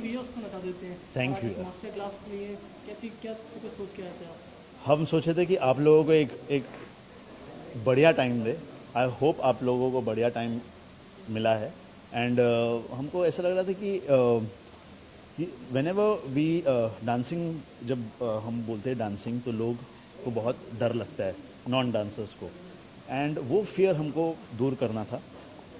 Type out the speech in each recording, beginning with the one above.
भैया उसको नचा देते हैं। थैंक आज यू इस यार। मास्टर क्लास के लिए कैसी क्या कुछ सोच के आए थे आप? हम सोचे थे कि आप लोगों को एक बढ़िया टाइम दे। आई होप आप लोगों को बढ़िया टाइम मिला है। एंड हमको ऐसा लग रहा था कि वेन एवर वी डांसिंग, जब हम बोलते हैं डांसिंग तो लोग को बहुत डर लगता है, नॉन डांसर्स को। एंड वो फियर हमको दूर करना था।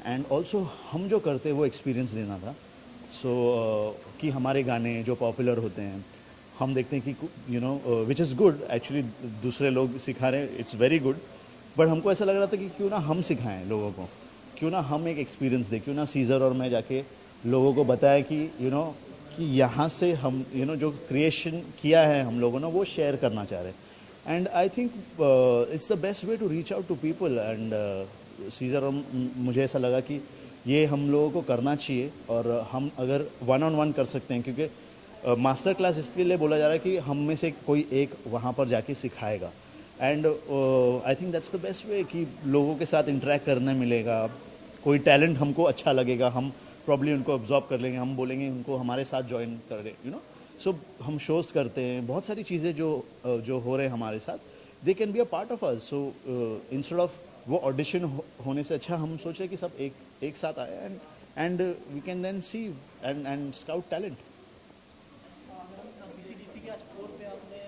एंड ऑल्सो हम जो करते हैं वो एक्सपीरियंस देना था। सो कि हमारे गाने जो पॉपुलर होते हैं, हम देखते हैं कि विच इज़ गुड एक्चुअली, दूसरे लोग सिखा रहे हैं, इट्स वेरी गुड। बट हमको ऐसा लग रहा था कि क्यों ना हम सिखाएं लोगों को, क्यों ना हम एक एक्सपीरियंस दें, क्यों ना सीजर और मैं जाके लोगों को बताया कि कि यहाँ से हम जो क्रिएशन किया है हम लोगों ने वो शेयर करना चाह रहे हैं। And I think it's the best way to reach out to people. And सीजर और मुझे ऐसा लगा कि ये हम लोगों को करना चाहिए। और हम अगर वन ऑन वन कर सकते हैं, क्योंकि मास्टर क्लास इसके लिए बोला जा रहा है कि हम में से कोई एक वहाँ पर जाके सिखाएगा। And I think that's the best वे कि लोगों के साथ इंटरेक्ट करने मिलेगा। कोई टैलेंट हमको अच्छा लगेगा, हम प्रॉब्ली उनको ऑब्जॉर्व कर लेंगे, हम बोलेंगे उनको हमारे साथ ज्वाइन कर सो हम शोज करते हैं, बहुत सारी चीज़ें जो हो रहे हैं हमारे साथ, they can be a part of us. So instead of वो ऑडिशन होने से अच्छा हम सोच रहे कि सब एक साथ आए and we can then see and scout talent. Madam BCDC के आज फ्लोर पे आपने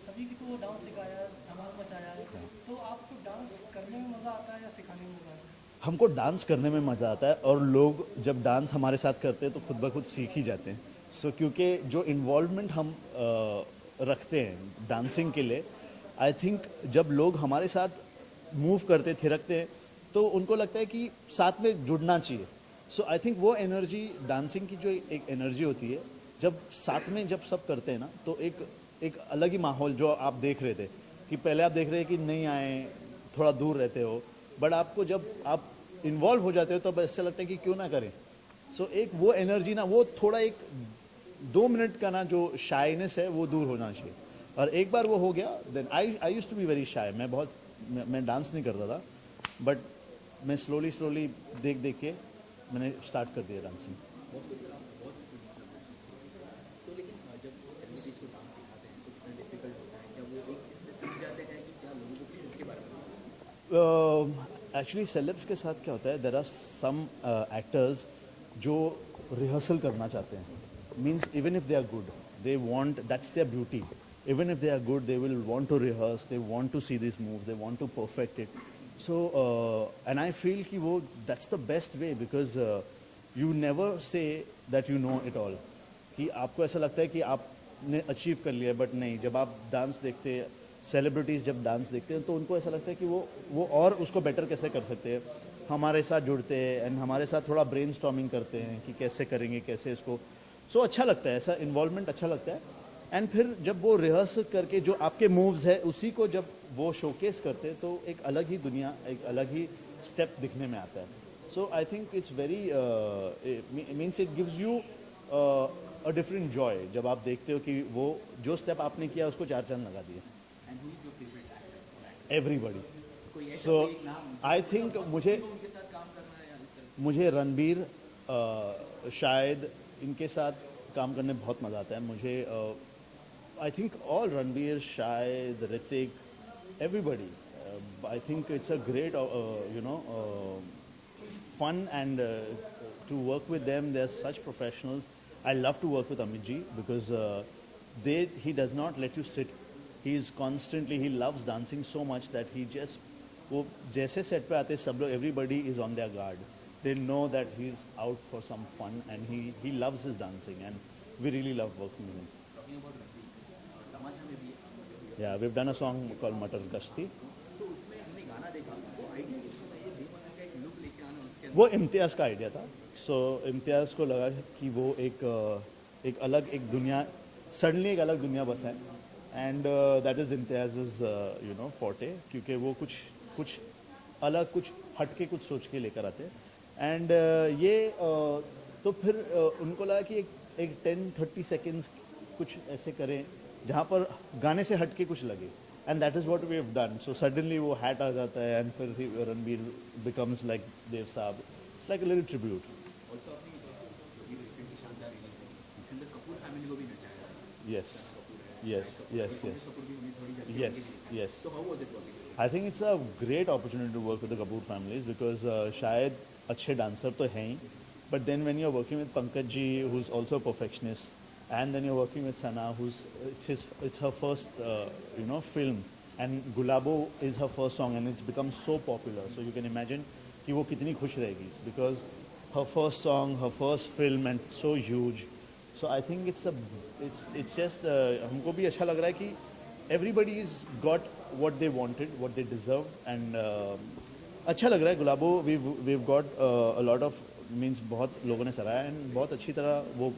सभी को डांस सिखाया, धमाल मचाया है, तो आपको डांस करने में मज़ा आता है या सिखाने में मज़ा आता है? हमको डांस करने में मज़ा आता है, और लोग जब डांस हमारे साथ करते हैं तो खुद ब खुद सीख ही जाते हैं। सो क्योंकि जो इन्वॉल्वमेंट हम रखते हैं डांसिंग के लिए, आई थिंक जब लोग हमारे साथ मूव करते थिरकते हैं तो उनको लगता है कि साथ में जुड़ना चाहिए। सो आई थिंक वो एनर्जी, डांसिंग की जो एक एनर्जी होती है, जब साथ में जब सब करते हैं ना, तो एक अलग ही माहौल, जो आप देख रहे थे कि पहले आप देख रहे हैं कि नहीं आए, थोड़ा दूर रहते हो, बट आपको जब आप इन्वॉल्व हो जाते हो तो अब ऐसा लगता है कि क्यों ना करें। सो एक वो एनर्जी ना, वो थोड़ा एक 2 मिनट का ना जो शाइनेस है वो दूर होना चाहिए। और एक बार वो हो गया, then I used to be very shy. मैं डांस नहीं करता था, बट मैं स्लोली देख देख के मैंने स्टार्ट कर दिया डांसिंग। तो लेकिन जब सेलिब्रिटीज को डांस सिखाते हैं तो कितना डिफिकल्ट होता है, क्या वो एक इसमें सीख जाते हैं कि क्या लोगों को फिर उसके बारे में एक्चुअली सेलेब्स के साथ क्या होता है, देर आर सम एक्टर्स जो रिहर्सल करना चाहते हैं। Means even if they are good, they want, that's their beauty. Even if they are good, they will want to rehearse, they want to see this move, they want to perfect it. So and I feel कि वो that's the best way, because you never say that you know it all. कि आपको ऐसा लगता है कि आपने achieve कर लिया, बट नहीं। जब आप डांस देखते हैं, सेलिब्रिटीज़ जब डांस देखते हैं तो उनको ऐसा लगता है कि वो और उसको बेटर कैसे कर सकते हैं, हमारे साथ जुड़ते हैं एंड हमारे साथ थोड़ा ब्रेनस्टॉर्मिंग करते हैं कि कैसे करेंगे, कैसे इसको। सो अच्छा लगता है, ऐसा इन्वॉल्वमेंट अच्छा लगता है। एंड फिर जब वो रिहर्स करके जो आपके मूव्स है उसी को जब वो शोकेस करते हैं तो एक अलग ही दुनिया, एक अलग ही स्टेप दिखने में आता है। So I think it's very means it gives you a different joy जब आप देखते हो कि वो जो स्टेप आपने किया उसको 4 चांद लगा दिए। And who is your favourite actor? Everybody. कोई ऐसा सो कोई एक नाम आई थिंक मुझे उनके साथ काम करना है या इस तरह? मुझे रणबीर, शायद इनके साथ काम करने में बहुत मज़ा आता है मुझे। आई थिंक ऑल, रणबीर, शायद, Hrithik, everybody. I think it's a great fun and to work with them. They're such professionals. I love to work with Amit ji because he does not let you sit. He's constantly, he loves dancing so much that he just, वो जैसे set पे आते सब लोग, everybody is on their guard. They know that he's out for some fun and he loves his dancing and we really love working with him. Talking about Ranbir, Tamasha में भी Yeah, we've done a song called Matar Gashti. तो उसमें हमने गाना देखा, वो idea किसका था ये बेमन का एक लुक लेके आना उसके वो इम्तियाज़ का आइडिया था। सो इम्तियाज़ को लगा कि वो एक अलग एक दुनिया, सडनली एक अलग दुनिया बसा है। And that is Imtiaz forte, क्योंकि वो कुछ अलग, कुछ हटके कुछ सोच के लेकर आते हैं। एंड तो फिर उनको लगा कि एक 10-30 सेकेंड्स कुछ ऐसे करें जहाँ पर गाने से हटके कुछ लगे। And that is what we have done. So suddenly वो हैट आ जाता है एंड फिर Ranbir becomes like Dev Sahab. It's like a little tribute. Also अपनी जो भी रिसेंटली शानदार रिलीज हुई yes, yes, yes, yes, support भी हमें थोड़ी जल्दी yes, yes. तो how was it working? I think it's a great opportunity to work with the Kapoor families because शायद अच्छे dancer तो हैं ही, but then when you're working with Pankaj ji, who's also a perfectionist, and then you're working with Sana, it's her first film, and Gulabo is her first song, and it's become so popular. So you can imagine कि वो कितनी खुश रहेगी because her first song, her first film, and so huge. So I think it's just हमको भी अच्छा लग रहा है कि everybody's got what they wanted, what they deserved, and अच्छा लग रहा है. गुलाबो we've got a lot of means बहुत लोगों ने सराहा है and बहुत अच्छी तरह वो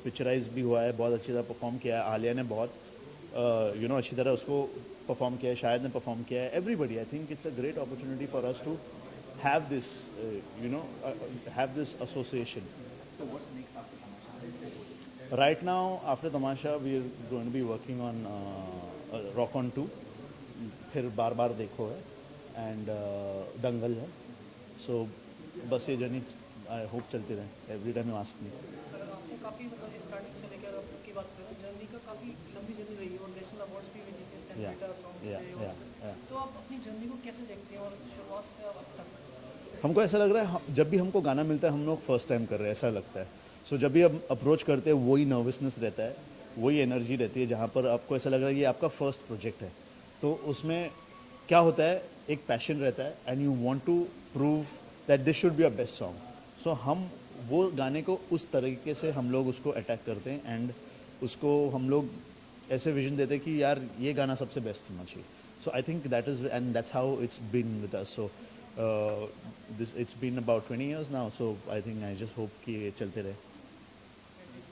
पिक्चराइज भी हुआ है, बहुत अच्छी तरह परफॉर्म किया है. आलिया ने बहुत अच्छी तरह उसको परफॉर्म किया है, शायद ने परफॉर्म किया है. Everybody, I think it's a great opportunity for us to have this have this association. So what's next after Tamasha? Right now, after Tamasha, we are going to be working on Rock on 2, फिर बार बार देखो है, and दंगल है. So बस ये journey I hope चलती रहे. Every time you ask me. अगर आपने काफ़ी मतलब स्टार्टिंग से लेकर अब तक की बात करें, जर्नी का काफ़ी लंबी जर्नी रही है और नेशनल अवार्ड्स भी जीते, Yeah, सेंट्रेटा सॉन्ग्स yeah, पे yeah, yeah. तो आप अपनी जर्नी को कैसे देखते हैं और शुरुआत से अब तक? हमको ऐसा लग रहा है जब भी हमको गाना मिलता है हम लोग फर्स्ट टाइम कर रहे हैं, ऐसा लगता है. सो जब भी हम अप्रोच करते हैं वही नर्वसनेस रहता है, वही एनर्जी रहती है, जहाँ पर आपको ऐसा लग रहा है कि ये आपका फर्स्ट प्रोजेक्ट है. तो उसमें क्या होता है, एक पैशन रहता है and you want to prove that this should be a best song. So हम वो गाने को उस तरीके से हम लोग उसको अटैक करते हैं एंड उसको हम लोग ऐसे विजन देते हैं कि यार ये गाना सबसे बेस्ट होना चाहिए. So I think that is and that's how it's been with us. So this it's been about 20 years now, so I think I just hope कि ये चलते रहे.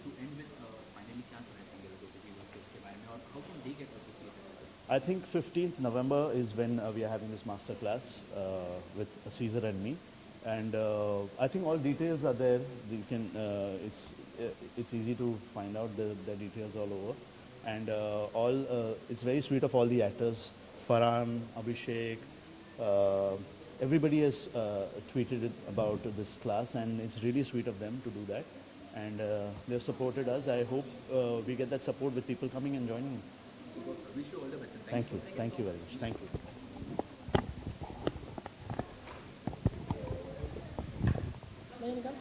To end with finally क्या कहना चाहेंगे लोगों को जीवन के उसके बारे में और how can they get associated? I think 15th November is when we are having this master class with Caesar and me, and I think all details are there. You can it's easy to find out the details all over, and it's very sweet of all the actors, Farhan, Abhishek. Everybody has tweeted about this class, and it's really sweet of them to do that, and they've supported us. I hope we get that support with people coming and joining. So wish you all the best and Thank you. Thank you very much. Thank you. नहीं निकल